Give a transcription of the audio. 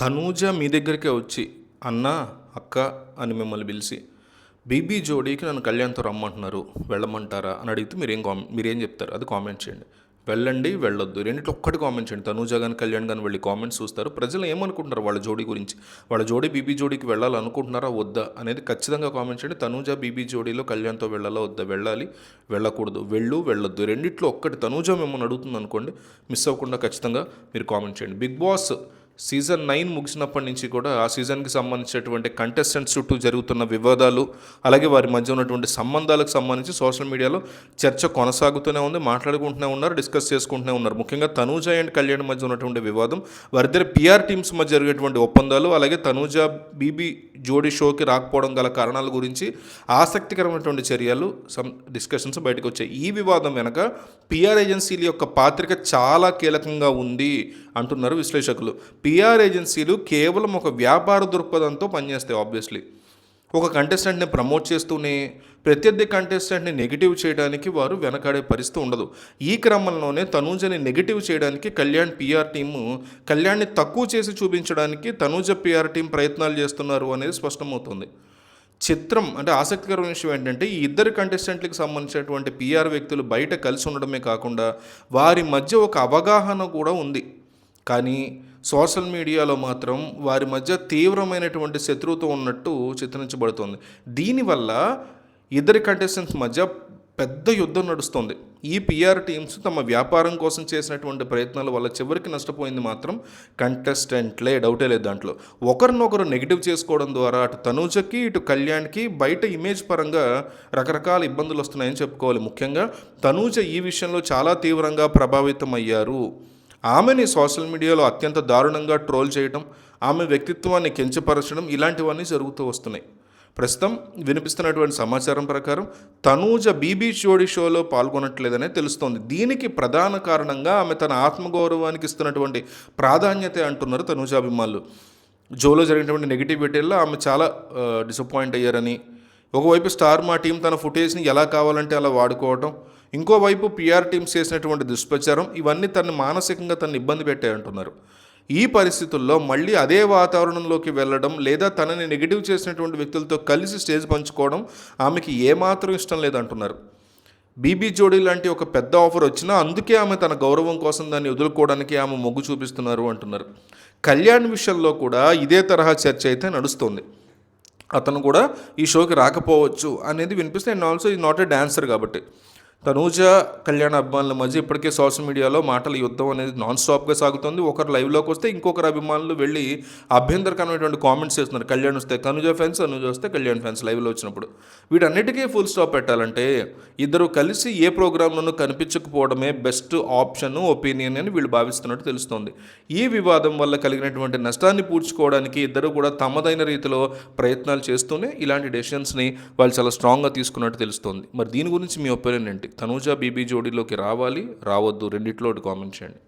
తనూజ మీ దగ్గరికే వచ్చి అన్న, అక్క అని మిమ్మల్ని పిలిచి బీబీ జోడీకి నన్ను కళ్యాణ్‌తో రమ్మంటున్నారు. వెళ్ళమంటారా? అని అడిగితే మీరేం చెప్తారు? అది కామెంట్ చేయండి. వెళ్ళండి, వెళ్ళొద్దు. రెండిట్లో ఒక్కటి కామెంట్ చేయండి. తనూజ గాని, కళ్యాణ్ గాని వెళ్ళి కామెంట్స్ చూస్తారు. ప్రజలు ఏమనుకుంటున్నారు వాళ్ళ జోడీ గురించి? వాళ్ళ జోడీ బీబీ జోడీకి వెళ్ళాలనుకుంటున్నారా వద్దా అనేది ఖచ్చితంగా కామెంట్ చేయండి. తనూజ బీబీ జోడీలో కళ్యాణ్‌తో వెళ్ళాలా వద్దా? వెళ్ళాలి, వెళ్ళకూడదు. వెళ్ళొద్దు. రెండిట్లో ఒక్కటి తనూజ మిమ్మల్ని అడుగుతుంది అనుకోండి, మిస్ అవ్వకుండా ఖచ్చితంగా మీరు కామెంట్ చేయండి. బిగ్ బాస్ సీజన్ 9 ముగిసినప్పటి నుంచి కూడా ఆ సీజన్కి సంబంధించినటువంటి కంటెస్టెంట్స్ చుట్టూ జరుగుతున్న వివాదాలు, అలాగే వారి మధ్య ఉన్నటువంటి సంబంధాలకు సంబంధించి సోషల్ మీడియాలో చర్చ కొనసాగుతూనే ఉంది. మాట్లాడుకుంటూనే ఉన్నారు, డిస్కస్ చేసుకుంటూనే ఉన్నారు. ముఖ్యంగా తనూజ అండ్ కళ్యాణ్ మధ్య ఉన్నటువంటి వివాదం, వారిద్దరి పిఆర్ టీమ్స్ మధ్య జరిగేటువంటి ఒప్పందాలు, అలాగే తనూజ బీబీ జోడీ షోకి రాకపోవడం గల కారణాల గురించి ఆసక్తికరమైనటువంటి చర్యలు, డిస్కషన్స్ బయటకు వచ్చాయి. ఈ వివాదం వెనక పిఆర్ ఏజెన్సీల యొక్క పాత్రిక చాలా కీలకంగా ఉంది అంటున్నారు విశ్లేషకులు. పిఆర్ ఏజెన్సీలు కేవలం ఒక వ్యాపార దృక్పథంతో పనిచేస్తాయి. ఆబ్వియస్లీ ఒక కంటెస్టెంట్ని ప్రమోట్ చేస్తూనే ప్రత్యర్థి కంటెస్టెంట్ని నెగిటివ్ చేయడానికి వారు వెనకాడే పరిస్థితి ఉండదు. ఈ క్రమంలోనే తనూజని నెగిటివ్ చేయడానికి కళ్యాణ్ పిఆర్ టీము కళ్యాణ్ని తక్కువ చేసి చూపించడానికి తనూజ పిఆర్ టీం ప్రయత్నాలు చేస్తున్నారు అనేది స్పష్టమవుతుంది. చిత్రం అంటే ఆసక్తికరమైన విషయం ఏంటంటే, ఈ ఇద్దరు కంటెస్టెంట్లకు సంబంధించినటువంటి పిఆర్ వ్యక్తులు బయట కలిసి ఉండడమే కాకుండా వారి మధ్య ఒక అవగాహన కూడా ఉంది. కానీ సోషల్ మీడియాలో మాత్రం వారి మధ్య తీవ్రమైనటువంటి శత్రుత్వం ఉన్నట్టు చిత్రించబడుతుంది. దీనివల్ల ఇద్దరి కంటెస్టెంట్స్ మధ్య పెద్ద యుద్ధం నడుస్తుంది. ఈ పిఆర్ టీమ్స్ తమ వ్యాపారం కోసం చేసినటువంటి ప్రయత్నాల వల్ల చివరికి నష్టపోయింది మాత్రం కంటెస్టెంట్లే, డౌటే లేదు దాంట్లో. ఒకరినొకరు నెగిటివ్ చేసుకోవడం ద్వారా అటు తనూజకి ఇటు కళ్యాణ్కి బయట ఇమేజ్ పరంగా రకరకాల ఇబ్బందులు వస్తున్నాయని చెప్పుకోవాలి. ముఖ్యంగా తనూజ ఈ విషయంలో చాలా తీవ్రంగా ప్రభావితం అయ్యారు. ఆమెని సోషల్ మీడియాలో అత్యంత దారుణంగా ట్రోల్ చేయడం, ఆమె వ్యక్తిత్వాన్ని కించపరచడం ఇలాంటివన్నీ జరుగుతూ వస్తున్నాయి. ప్రస్తుతం వినిపిస్తున్నటువంటి సమాచారం ప్రకారం తనూజ బీబీ జోడీ షోలో పాల్గొనట్లేదనే తెలుస్తోంది. దీనికి ప్రధాన కారణంగా ఆమె తన ఆత్మగౌరవానికి ఇస్తున్నటువంటి ప్రాధాన్యత అంటున్నారు తనూజ అభిమానులు. జోలో జరిగినటువంటి నెగిటివిటీల్లో ఆమె చాలా డిసప్పాయింట్ అయ్యారని, ఒకవైపు స్టార్ మా టీం తన ఫుటేజ్ని ఎలా కావాలంటే అలా వాడుకోవడం, ఇంకోవైపు పిఆర్ టీమ్స్ చేసినటువంటి దుష్ప్రచారం, ఇవన్నీ తనని మానసికంగా తనని ఇబ్బంది పెట్టాయంటున్నారు. ఈ పరిస్థితుల్లో మళ్ళీ అదే వాతావరణంలోకి వెళ్ళడం లేదా తనని నెగిటివ్ చేసినటువంటి వ్యక్తులతో కలిసి స్టేజ్ పంచుకోవడం ఆమెకి ఏమాత్రం ఇష్టం లేదంటున్నారు. బీబీ జోడీ లాంటి ఒక పెద్ద ఆఫర్ వచ్చినా అందుకే ఆమె తన గౌరవం కోసం దాన్ని వదులుకోవడానికి ఆమె మొగ్గు చూపిస్తున్నారు అంటున్నారు. కళ్యాణ్ విషయంలో కూడా ఇదే తరహా చర్చ అయితే నడుస్తుంది. అతను కూడా ఈ షోకి రాకపోవచ్చు అనేది వినిపిస్తే, and also is not a dancer కాబట్టి. తనూజ కళ్యాణ్ అభిమానుల మధ్య ఇప్పటికే సోషల్ మీడియాలో మాటల యుద్ధం అనేది నాన్ స్టాప్గా సాగుతుంది. ఒకరు లైవ్లోకి వస్తే ఇంకొకరు అభిమానులు వెళ్ళి అభ్యంతరకరమైనటువంటి కామెంట్స్ చేస్తున్నారు. కళ్యాణ్ వస్తే తనూజ ఫ్యాన్స్, తనూజ వస్తే కళ్యాణ్ ఫ్యాన్స్ లైవ్లో వచ్చినప్పుడు. వీటన్నిటికీ ఫుల్ స్టాప్ పెట్టాలంటే ఇద్దరు కలిసి ఏ ప్రోగ్రాంలోనూ కనిపించకపోవడమే బెస్ట్ ఆప్షన్, ఒపీనియన్ అని వీళ్ళు భావిస్తున్నట్టు తెలుస్తోంది. ఈ వివాదం వల్ల కలిగినటువంటి నష్టాన్ని పూడ్చుకోవడానికి ఇద్దరు కూడా తమదైన రీతిలో ప్రయత్నాలు చేస్తూనే ఇలాంటి డెసిషన్స్ని వాళ్ళు చాలా స్ట్రాంగ్గా తీసుకున్నట్టు తెలుస్తోంది. మరి దీని గురించి మీ ఒపీనియన్ ఏంటి? తనూజ బీబీ జోడీలోకి రావాలి, రావద్దు, రెండిట్లో ఒకటి కామెంట్ చేయండి.